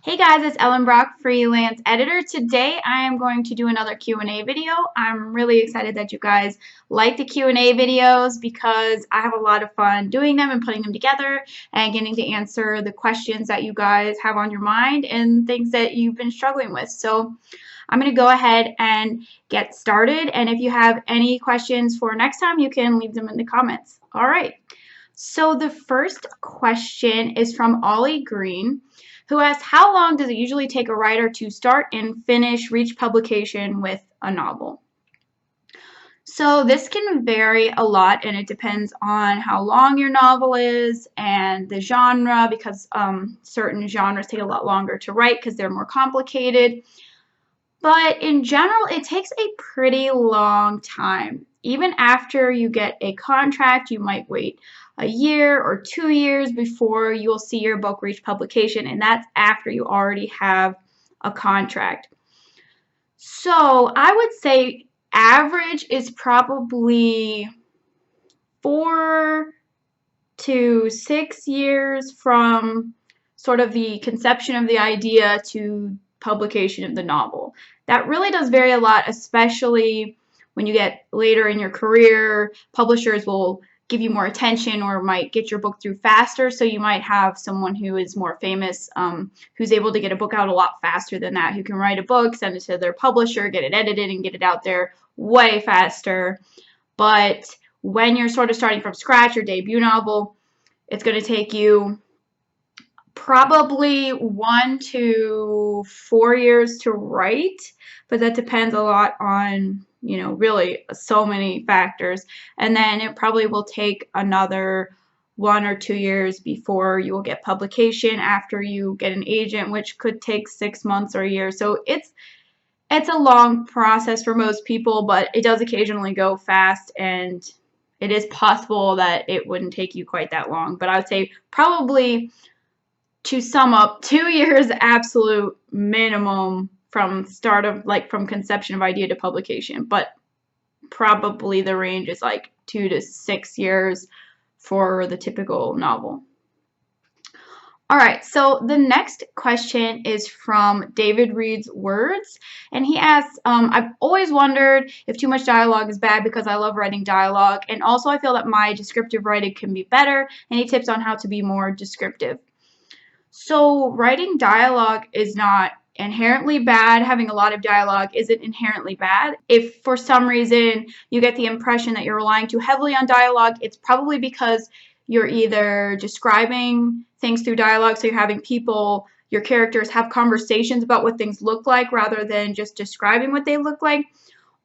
Hey guys, it's Ellen Brock, freelance editor. Today I am going to do another Q&A video. I'm really excited that you guys like the Q&A videos because I have a lot of fun doing them and putting them together and getting to answer the questions that you guys have on your mind and things that you've been struggling with. So I'm going to go ahead and get started, and if you have any questions for next time, you can leave them in the comments. All right. So the first question is from Ollie Green, who asks, how long does it usually take a writer to start and reach publication with a novel? So this can vary a lot, and it depends on how long your novel is and the genre, because certain genres take a lot longer to write because they're more complicated. But in general, it takes a pretty long time. Even after you get a contract, you might wait a year or 2 years before you'll see your book reach publication, and that's after you already have a contract. So I would say average is probably 4 to 6 years from sort of the conception of the idea to publication of the novel. That really does vary a lot, especially when you get later in your career. Publishers will give you more attention or might get your book through faster, so you might have someone who is more famous who's able to get a book out a lot faster than that, who can write a book, send it to their publisher, get it edited, and get it out there way faster. But when you're sort of starting from scratch, your debut novel, it's going to take you probably 1 to 4 years to write, but that depends a lot on, really so many factors. And then it probably will take another 1 or 2 years before you will get publication after you get an agent, which could take 6 months or a year. So it's a long process for most people, but it does occasionally go fast, and it is possible that it wouldn't take you quite that long. But I would say probably, to sum up, 2 years absolute minimum from from conception of idea to publication, but probably the range is like 2 to 6 years for the typical novel. All right, so the next question is from David Reed's Words, and he asks, I've always wondered if too much dialogue is bad because I love writing dialogue, and also I feel that my descriptive writing can be better. Any tips on how to be more descriptive? So writing dialogue is not inherently bad. Having a lot of dialogue isn't inherently bad. If for some reason you get the impression that you're relying too heavily on dialogue, it's probably because you're either describing things through dialogue, so you're having your characters have conversations about what things look like rather than just describing what they look like,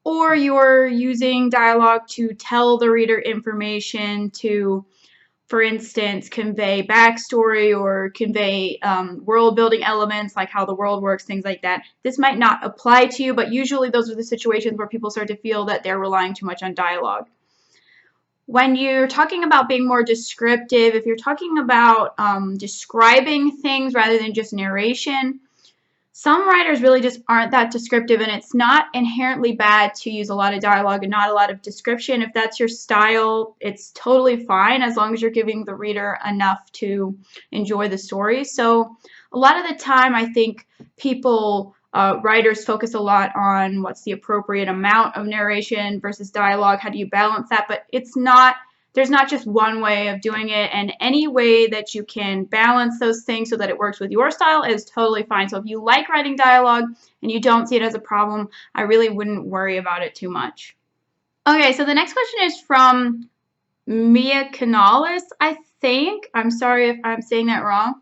or you're using dialogue to tell the reader information to, for instance, convey backstory or convey world building elements, like how the world works, things like that. This might not apply to you, but usually those are the situations where people start to feel that they're relying too much on dialogue. When you're talking about being more descriptive, if you're talking about describing things rather than just narration, some writers really just aren't that descriptive, and it's not inherently bad to use a lot of dialogue and not a lot of description. If that's your style, it's totally fine as long as you're giving the reader enough to enjoy the story. So a lot of the time, I think writers focus a lot on what's the appropriate amount of narration versus dialogue. How do you balance that? But there's not just one way of doing it, and any way that you can balance those things so that it works with your style is totally fine. So if you like writing dialogue and you don't see it as a problem, I really wouldn't worry about it too much. Okay, so the next question is from Mia Canales, I think. I'm sorry if I'm saying that wrong.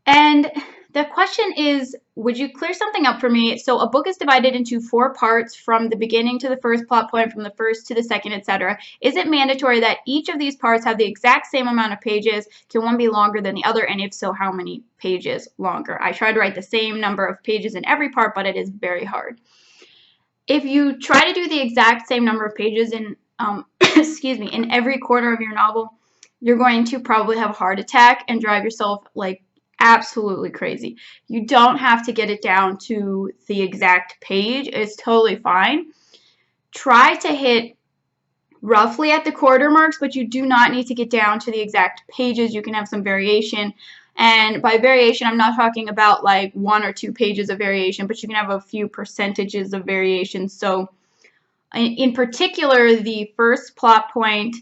And the question is, would you clear something up for me? So a book is divided into 4 parts, from the beginning to the first plot point, from the first to the second, etc. Is it mandatory that each of these parts have the exact same amount of pages? Can one be longer than the other? And if so, how many pages longer? I try to write the same number of pages in every part, but it is very hard. If you try to do the exact same number of pages in in every quarter of your novel, you're going to probably have a heart attack and drive yourself absolutely crazy. You don't have to get it down to the exact page. It's totally fine. Try to hit roughly at the quarter marks, but you do not need to get down to the exact pages. You can have some variation. And by variation, I'm not talking about like 1 or 2 pages of variation, but you can have a few percentages of variation. So in particular, the first plot point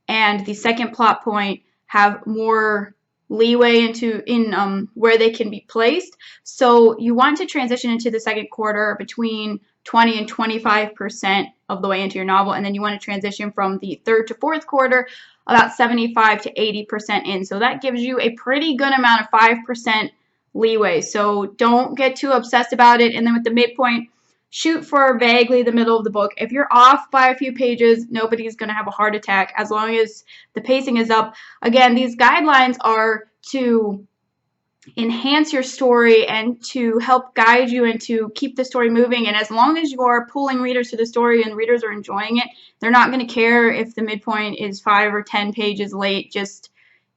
and the second plot point have more leeway in where they can be placed. So you want to transition into the second quarter between 20 and 25% of the way into your novel, and then you want to transition from the third to fourth quarter about 75 to 80% in. So that gives you a pretty good amount of 5% leeway. So don't get too obsessed about it. And then with the midpoint, shoot for vaguely the middle of the book. If you're off by a few pages, nobody's going to have a heart attack as long as the pacing is up. Again, these guidelines are to enhance your story and to help guide you and to keep the story moving. And as long as you are pulling readers to the story and readers are enjoying it, they're not going to care if the midpoint is 5 or 10 pages late. Just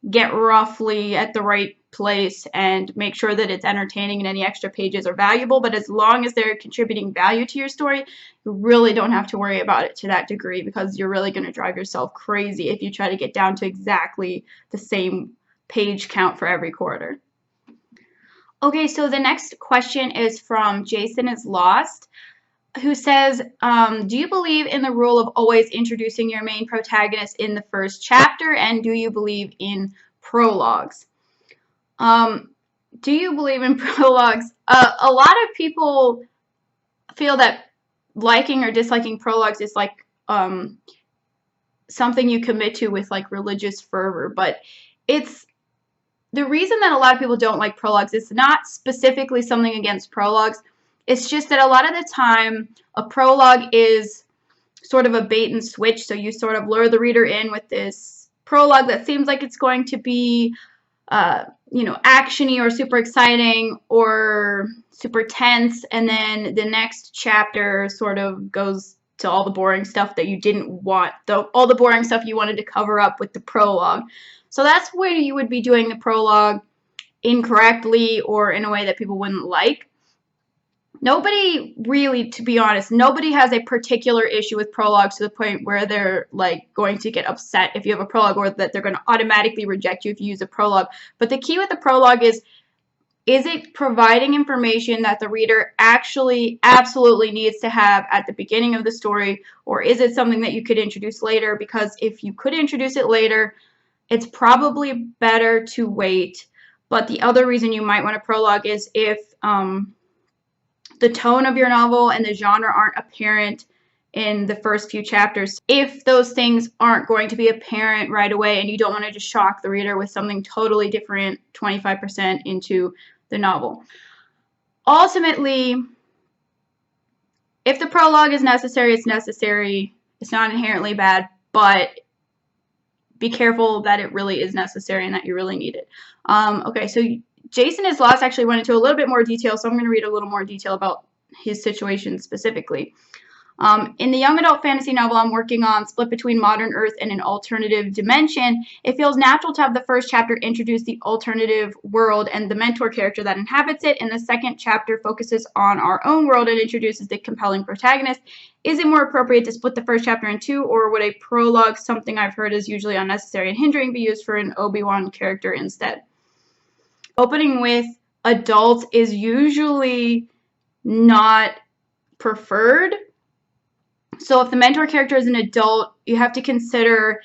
get roughly at the right place and make sure that it's entertaining and any extra pages are valuable. But as long as they're contributing value to your story, you really don't have to worry about it to that degree, because you're really going to drive yourself crazy if you try to get down to exactly the same page count for every quarter. Okay, so the next question is from Jason is Lost, who says, do you believe in the rule of always introducing your main protagonist in the first chapter, and do you believe in prologues? Do you believe in prologues? A lot of people feel that liking or disliking prologues is like something you commit to with like religious fervor, but it's the reason that a lot of people don't like prologues is not specifically something against prologues. It's just that a lot of the time a prologue is sort of a bait and switch. So you sort of lure the reader in with this prologue that seems like it's going to be, actiony or super exciting or super tense. And then the next chapter sort of goes to all the boring stuff that you didn't want, all the boring stuff you wanted to cover up with the prologue. So that's where you would be doing the prologue incorrectly or in a way that people wouldn't like. Nobody really, to be honest, nobody has a particular issue with prologues to the point where they're like going to get upset if you have a prologue, or that they're going to automatically reject you if you use a prologue. But the key with the prologue is it providing information that the reader actually absolutely needs to have at the beginning of the story, or is it something that you could introduce later? Because if you could introduce it later, it's probably better to wait. But the other reason you might want a prologue is if the tone of your novel and the genre aren't apparent in the first few chapters. If those things aren't going to be apparent right away and you don't want to just shock the reader with something totally different 25% into the novel. Ultimately, if the prologue is necessary, it's necessary. It's not inherently bad, but be careful that it really is necessary and that you really need it. Okay, so Jason is Lost actually went into a little bit more detail, so I'm going to read a little more detail about his situation specifically. In the young adult fantasy novel I'm working on, split between modern Earth and an alternative dimension, it feels natural to have the first chapter introduce the alternative world and the mentor character that inhabits it, and the second chapter focuses on our own world and introduces the compelling protagonist. Is it more appropriate to split the first chapter in two, or would a prologue, something I've heard is usually unnecessary and hindering, be used for an Obi-Wan character instead? Opening with adults is usually not preferred. So if the mentor character is an adult, you have to consider,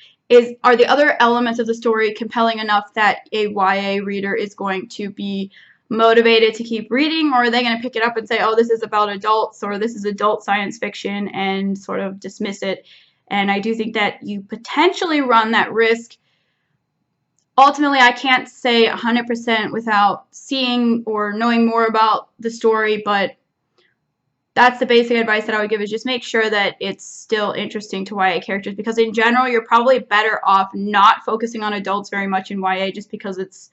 are the other elements of the story compelling enough that a YA reader is going to be motivated to keep reading, or are they going to pick it up and say, oh, this is about adults, or this is adult science fiction, and sort of dismiss it? And I do think that you potentially run that risk. Ultimately, I can't say 100% without seeing or knowing more about the story, but that's the basic advice that I would give, is just make sure that it's still interesting to YA characters, because in general, you're probably better off not focusing on adults very much in YA, just because it's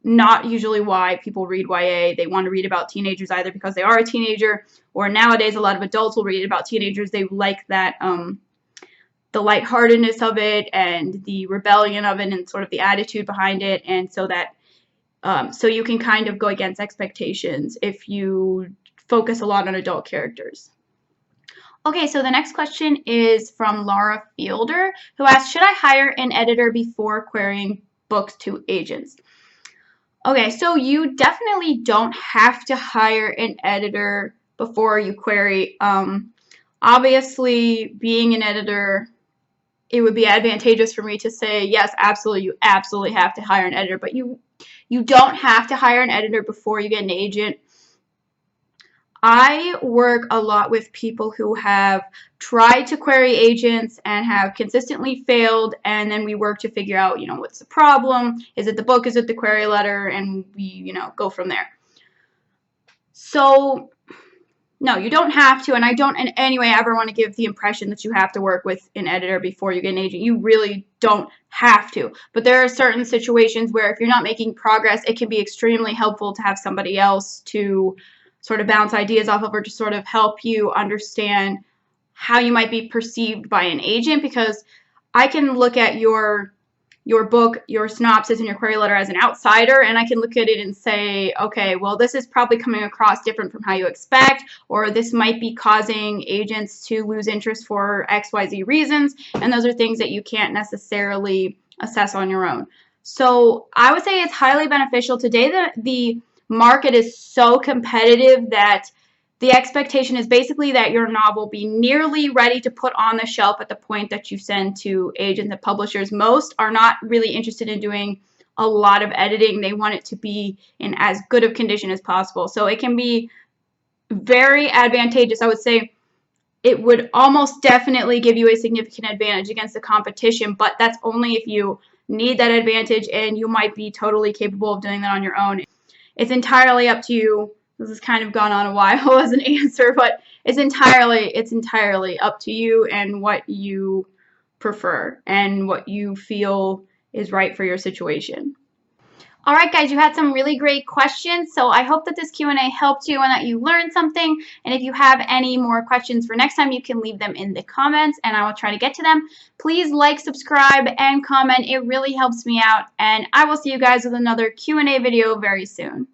not usually why people read YA. They want to read about teenagers either because they are a teenager, or nowadays a lot of adults will read about teenagers. They like that the lightheartedness of it and the rebellion of it and sort of the attitude behind it, and so that so you can kind of go against expectations if you focus a lot on adult characters. Okay, so the next question is from Laura Fielder, who asks, should I hire an editor before querying books to agents? Okay, so you definitely don't have to hire an editor before you query. Obviously, being an editor, it would be advantageous for me to say, yes, absolutely, you absolutely have to hire an editor, but you don't have to hire an editor before you get an agent. I work a lot with people who have tried to query agents and have consistently failed, and then we work to figure out, what's the problem? Is it the book? Is it the query letter? And we, go from there. So no, you don't have to, and I don't in any way ever want to give the impression that you have to work with an editor before you get an agent. You really don't have to. But there are certain situations where if you're not making progress, it can be extremely helpful to have somebody else to sort of bounce ideas off of or to sort of help you understand how you might be perceived by an agent, because I can look at your book, your synopsis, and your query letter as an outsider, and I can look at it and say, okay, well, this is probably coming across different from how you expect, or this might be causing agents to lose interest for XYZ reasons, and those are things that you can't necessarily assess on your own. So I would say it's highly beneficial. Today, the market is so competitive that the expectation is basically that your novel be nearly ready to put on the shelf at the point that you send to agents and publishers. Most are not really interested in doing a lot of editing. They want it to be in as good of condition as possible. So it can be very advantageous. I would say it would almost definitely give you a significant advantage against the competition, but that's only if you need that advantage and you might be totally capable of doing that on your own. It's entirely up to you. This has kind of gone on a while as an answer, but it's entirely up to you and what you prefer and what you feel is right for your situation. All right, guys, you had some really great questions, so I hope that this Q&A helped you and that you learned something. And if you have any more questions for next time, you can leave them in the comments, and I will try to get to them. Please like, subscribe, and comment. It really helps me out, and I will see you guys with another Q&A video very soon.